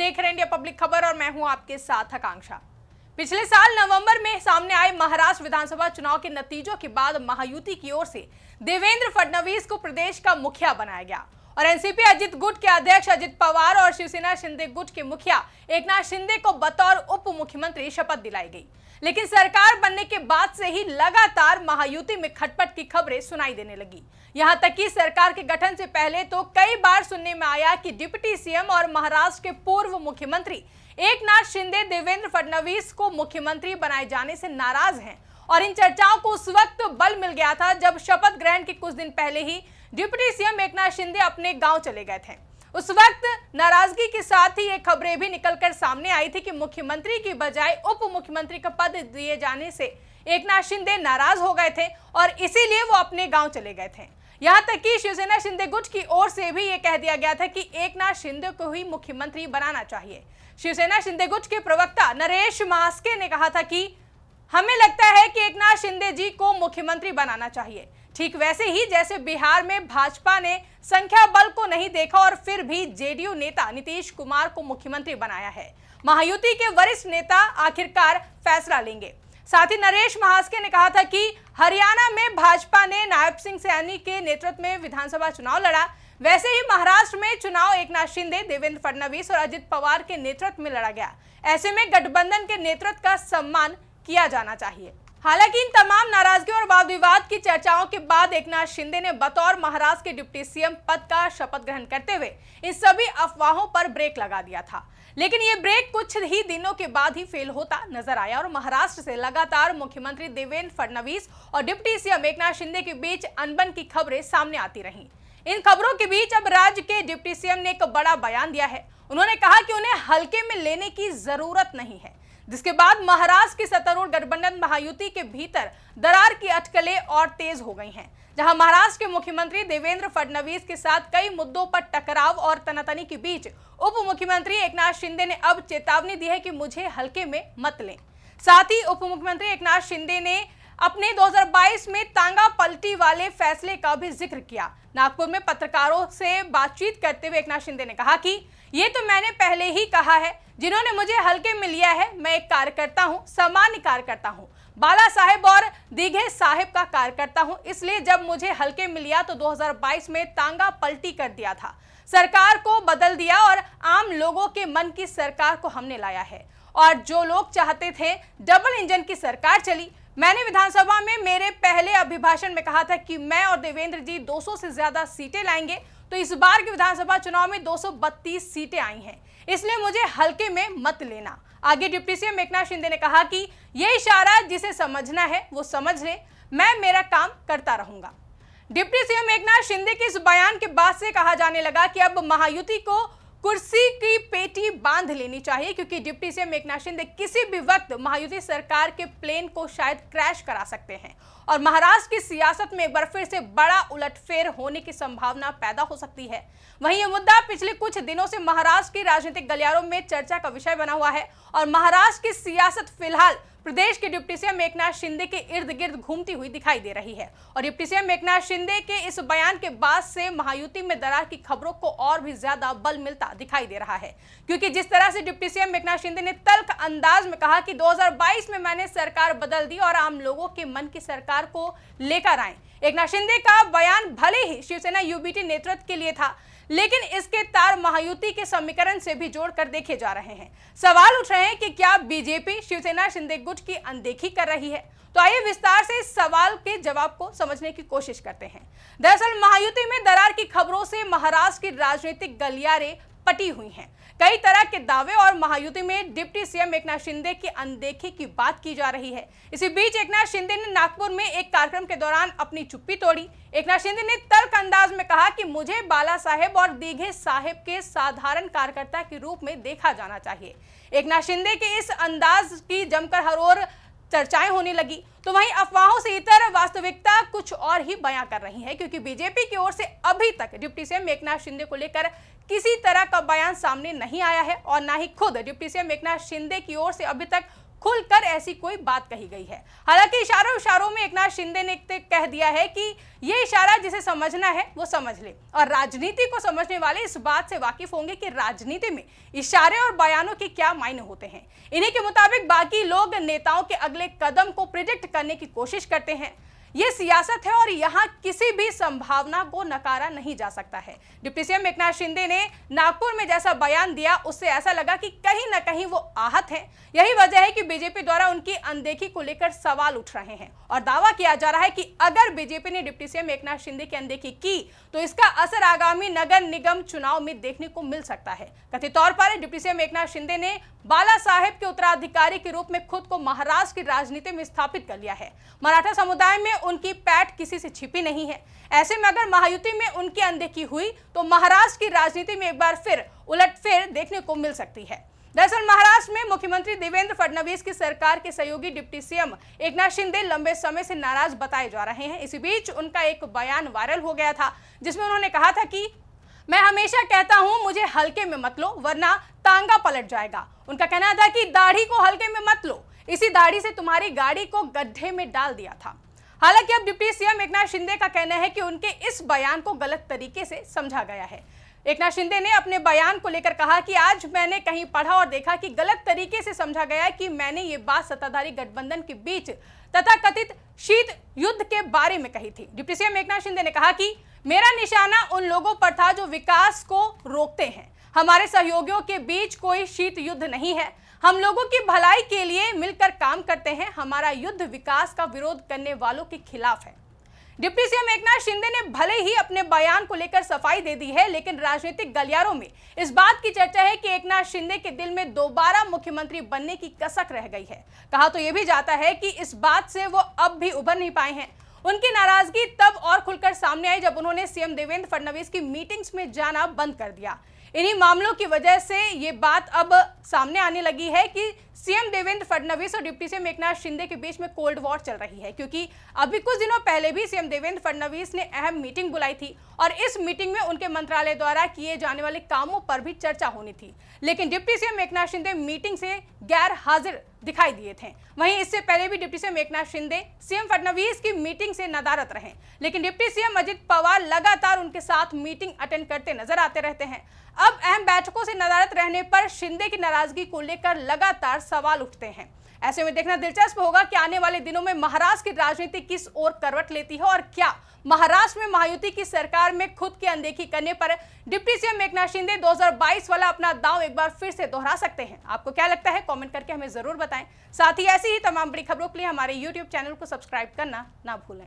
देख रहे हैं इंडिया पब्लिक खबर और मैं हूं आपके साथ आकांक्षा। पिछले साल नवंबर में सामने आए महाराष्ट्र विधानसभा चुनाव के नतीजों के बाद महायुति की ओर से देवेंद्र फडणवीस को प्रदेश का मुखिया बनाया गया और एनसीपी अजित गुट के अध्यक्ष अजित पवार और शिवसेना शिंदे गुट के मुखिया एकनाथ शिंदे को बतौर उप मुख्यमंत्री शपथ दिलाई गई। लेकिन सरकार बनने के बाद से ही लगातार महायुति में खटपट की खबरें सुनाई देने लगी। यहां तक कि सरकार के गठन से पहले तो कई बार सुनने में आया कि डिप्टी सीएम और महाराष्ट्र के पूर्व मुख्यमंत्री एकनाथ शिंदे देवेंद्र फडणवीस को मुख्यमंत्री बनाए जाने से नाराज हैं और इन चर्चाओं को उस वक्त बल मिल गया था जब शपथ ग्रहण के कुछ दिन पहले ही डिप्टी सीएम एकनाथ शिंदे अपने गांव चले गए थे। उस वक्त नाराजगी के साथ ही ये खबरें भी निकलकर सामने आई थी कि मुख्यमंत्री की बजाय उप मुख्यमंत्री का पद दिए जाने से एकनाथ शिंदे नाराज हो गए थे और इसीलिए वो अपने गांव चले गए थे। यहां तक कि शिवसेना शिंदे गुट की ओर से भी ये कह दिया गया था कि एकनाथ शिंदे को ही मुख्यमंत्री बनाना चाहिए। शिवसेना शिंदे गुट के प्रवक्ता नरेश महास्के ने कहा था कि हमें लगता है कि एकनाथ शिंदे जी को मुख्यमंत्री बनाना चाहिए, ठीक वैसे ही जैसे बिहार में भाजपा ने संख्या बल को नहीं देखा और फिर भी जेडीयू नेता नीतीश कुमार को मुख्यमंत्री बनाया है। महायुति के वरिष्ठ नेता आखिरकार फैसला लेंगे। साथ ही नरेश महास्के ने कहा था कि हरियाणा में भाजपा ने नायब सिंह सैनी के नेतृत्व में विधानसभा चुनाव लड़ा, वैसे ही महाराष्ट्र में चुनाव एकनाथ शिंदे, देवेंद्र फडणवीस और अजित पवार के नेतृत्व में लड़ा गया। ऐसे में गठबंधन के नेतृत्व का सम्मान किया जाना चाहिए। हालांकि इन तमाम नाराजगी और वाद विवाद की चर्चाओं के बाद एकनाथ शिंदे ने बतौर महाराष्ट्र के डिप्टी सीएम पद का शपथ ग्रहण करते हुए इन सभी अफवाहों पर ब्रेक लगा दिया था। लेकिन ये ब्रेक कुछ ही दिनों के बाद ही फेल होता नजर आया और महाराष्ट्र से लगातार मुख्यमंत्री देवेंद्र फडणवीस और डिप्टी सीएम एकनाथ शिंदे के बीच अनबन की खबरें सामने आती रहीं। इन खबरों के बीच अब राज्य के डिप्टी सीएम ने एक बड़ा बयान दिया है। उन्होंने कहा कि उन्हें हल्के में लेने की जरूरत नहीं है, जिसके बाद महाराष्ट्र की सत्तारूढ़ गठबंधन महायुति के भीतर दरार की अटकलें और तेज हो गई हैं। जहां महाराष्ट्र के मुख्यमंत्री देवेंद्र फडणवीस के साथ कई मुद्दों पर टकराव और तनातनी के बीच उप मुख्यमंत्री एकनाथ शिंदे ने अब चेतावनी दी है कि मुझे हल्के में मत लें। साथ ही उप मुख्यमंत्री एकनाथ शिंदे ने अपने 2022 में तांगा पलटी वाले फैसले का भी जिक्र किया। नागपुर में पत्रकारों से बातचीत करते हुए एकनाथ शिंदे ने कहा कि ये तो मैंने पहले ही कहा है, जिन्होंने मुझे हल्के में लिया है, मैं एक कार्यकर्ता हूं, सामान्य कार्यकर्ता हूं, बाला साहेब और दीघे साहेब का कार्यकर्ता हूं, इसलिए जब मुझे हल्के में लिया तो 2022 में तांगा पलटी कर दिया था, सरकार को बदल दिया और आम लोगों के मन की सरकार को हमने लाया है। और जो लोग चाहते थे डबल इंजन की सरकार चली। मैंने विधानसभा में मेरे पहले अभिभाषण में कहा था कि मैं और देवेंद्र जी 200 से ज्यादा सीटें लाएंगे, तो इस बार के विधानसभा चुनाव में 232 सीटें आई हैं, इसलिए मुझे हल्के में मत लेना। आगे डिप्टी सीएम एकनाथ शिंदे ने कहा कि यह इशारा जिसे समझना है वो समझ ले, मैं मेरा काम करता रहूंगा। डिप्टी सीएम एकनाथ शिंदे के इस बयान के बाद से कहा जाने लगा कि अब महायुति को कुर्सी की पेटी बांध लेनी चाहिए, क्योंकि डिप्टी सीएम एकनाथ शिंदे किसी भी वक्त महायुति सरकार के प्लेन को शायद क्रैश करा सकते हैं और महाराष्ट्र की सियासत में एक बार फिर से बड़ा उलटफेर होने की संभावना पैदा हो सकती है। वहीं यह मुद्दा पिछले कुछ दिनों से महाराष्ट्र की राजनीतिक गलियारों में चर्चा का विषय बना हुआ है और महाराष्ट्र की सियासत फिलहाल प्रदेश के डिप्टी सीएम एकनाथ शिंदे के इर्द गिर्द घूमती हुई दिखाई दे रही है और डिप्टी सीएम एकनाथ शिंदे के इस बयान के बाद से महायुति में दरार की खबरों को और भी ज्यादा बल मिलता दिखाई दे रहा है, क्योंकि जिस तरह से डिप्टी सीएम एकनाथ शिंदे ने तल्ख अंदाज में कहा कि 2022 में मैंने सरकार बदल दी और आम लोगों के मन की सरकार को लेकर आए। एकनाथ शिंदे का बयान भले ही शिवसेना यूबीटी नेतृत्व के लिए था, लेकिन इसके तार महायुति के समीकरण से भी जोड़कर देखे जा रहे हैं। सवाल उठ रहे हैं कि क्या बीजेपी शिवसेना शिंदे गुट की अनदेखी कर रही है? तो आइए विस्तार से इस सवाल के जवाब को समझने की कोशिश करते हैं। दरअसल महायुति में दरार की खबरों से महाराष्ट्र की राजनीतिक गलियारें पटी हुई हैं। कई तरह के दावे और महायुति में डिप्टी सीएम एकनाथ शिंदे की अनदेखी की बात की जा रही है। इसी बीच एकनाथ शिंदे ने नागपुर में एक कार्यक्रम के दौरान अपनी चुप्पी तोड़ी। एकनाथ शिंदे ने तल्ख अंदाज में कहा कि मुझे बाला साहेब और दीघे साहेब के साधारण कार्यकर्ता के रूप में देखा जाना चाहिए। एकनाथ शिंदे के इस अंदाज की जमकर हर ओर चर्चाएं होने लगी, तो वहीं अफवाहों से इतर वास्तविकता कुछ और ही बयां कर रही है, क्योंकि बीजेपी की ओर से अभी तक डिप्टी सीएम एकनाथ शिंदे को लेकर किसी तरह का बयान सामने नहीं आया है और ना ही खुद डिप्टी सीएम एकनाथ शिंदे की ओर से अभी तक खुलकर ऐसी कोई बात कही गई है। हालांकि इशारों में एकनाथ शिंदे ने कह दिया है कि ये इशारा जिसे समझना है वो समझ ले, और राजनीति को समझने वाले इस बात से वाकिफ होंगे कि राजनीति में इशारे और बयानों के क्या मायने होते हैं। इन्हीं के मुताबिक बाकी लोग नेताओं के अगले कदम को प्रिडिक्ट करने की कोशिश करते हैं। ये सियासत है और यहाँ किसी भी संभावना को नकारा नहीं जा सकता है। डिप्टी सीएम एकनाथ शिंदे ने नागपुर में जैसा बयान दिया उससे ऐसा लगा कि कहीं ना कहीं वो आहत हैं। यही वजह है कि बीजेपी द्वारा उनकी अनदेखी को लेकर सवाल उठ रहे हैं और दावा किया जा रहा है कि अगर बीजेपी ने डिप्टी सीएम एकनाथ शिंदे की अनदेखी की तो इसका असर आगामी नगर निगम चुनाव में देखने को मिल सकता है। कथित तौर पर डिप्टी सीएम एकनाथ शिंदे ने बाला साहेब के उत्तराधिकारी के रूप में खुद को महाराष्ट्र की राजनीति में स्थापित कर लिया है। मराठा समुदाय में उनकी पैठ किसी से छिपी नहीं है। ऐसे में अगर महायुति में उनकी अनदेखी हुई तो महाराष्ट्र की राजनीति में एक बार फिर उलटफेर देखने को मिल सकती है। दरअसल महाराष्ट्र में मुख्यमंत्री देवेंद्र फडणवीस की सरकार के सहयोगी डिप्टी सीएम एकनाथ शिंदे लंबे समय से नाराज बताए जा रहे हैं। इसी बीच उनका एक बयान वायरल हो गया था जिसमें उन्होंने कहा था कि मैं हमेशा कहता हूं मुझे हल्के में मत लो वरना तांगा पलट जाएगा। उनका कहना था कि दाढ़ी को हल्के में मत लो, इसी दाढ़ी से तुम्हारी गाड़ी को गड्ढे में डाल दिया था। हालांकि अब डिप्टी सीएम एकनाथ शिंदे का कहना है कि उनके इस बयान को गलत तरीके से समझा गया है। एकनाथ शिंदे ने अपने बयान को लेकर कहा कि आज मैंने कहीं पढ़ा और देखा कि गलत तरीके से समझा गया कि मैंने ये बात सत्ताधारी गठबंधन के बीच तथाकथित शीत युद्ध के बारे में कही थी। डिप्टी सीएम एकनाथ शिंदे ने कहा कि मेरा निशाना उन लोगों पर था जो विकास को रोकते हैं। हमारे सहयोगियों के बीच कोई शीत युद्ध नहीं है। हम लोगों की भलाई के लिए मिलकर काम करते हैं। हमारा युद्ध विकास का विरोध करने वालों के खिलाफ है। डिप्टी सीएम एकनाथ शिंदे ने भले ही अपने बयान को लेकर सफाई दे दी है, लेकिन राजनीतिक गलियारों में इस बात की चर्चा है कि एकनाथ शिंदे के दिल में दोबारा मुख्यमंत्री बनने की कसक रह गई है। कहा तो यह भी जाता है कि इस बात से वो अब भी उभर नहीं पाए हैं। उनकी नाराजगी तब और खुलकर सामने आई जब उन्होंने सीएम देवेंद्र फडणवीस की मीटिंग्स में जाना बंद कर दिया। इन्हीं मामलों की वजह से ये बात अब सामने आने लगी है कि सीएम देवेंद्र फडणवीस और डिप्टी सीएम एकनाथ शिंदे के बीच में कोल्ड वॉर चल रही है, क्योंकि अभी कुछ दिनों पहले भी सीएम देवेंद्र फडणवीस ने अहम मीटिंग बुलाई थी और इस मीटिंग में उनके मंत्रालय द्वारा किए जाने वाले कामों पर भी चर्चा होनी थी, लेकिन deputy CM Eknath Shinde meeting से गैर हाजिर दिखाई दिए थे। वहीं इससे पहले भी deputy CM Eknath Shinde CM Fadnavis की मीटिंग से नदारद रहे, लेकिन डिप्टी सीएम अजित पवार लगातार उनके साथ मीटिंग अटेंड करते नजर आते रहते हैं। अब अहम बैठकों से नदारद रहने पर शिंदे की नाराजगी को लेकर लगातार सवाल उठते हैं। ऐसे में देखना दिलचस्प होगा कि आने वाले दिनों में महाराष्ट्र की राजनीति किस ओर करवट लेती है और क्या महाराष्ट्र में महायुति की सरकार में खुद की अनदेखी करने पर डिप्टी सीएम एकनाथ शिंदे 2022 वाला अपना दांव एक बार फिर से दोहरा सकते हैं। आपको क्या लगता है, कमेंट करके हमें जरूर बताएं। साथ ही ऐसी ही तमाम बड़ी खबरों के लिए हमारे YouTube चैनल को सब्सक्राइब करना ना भूलें।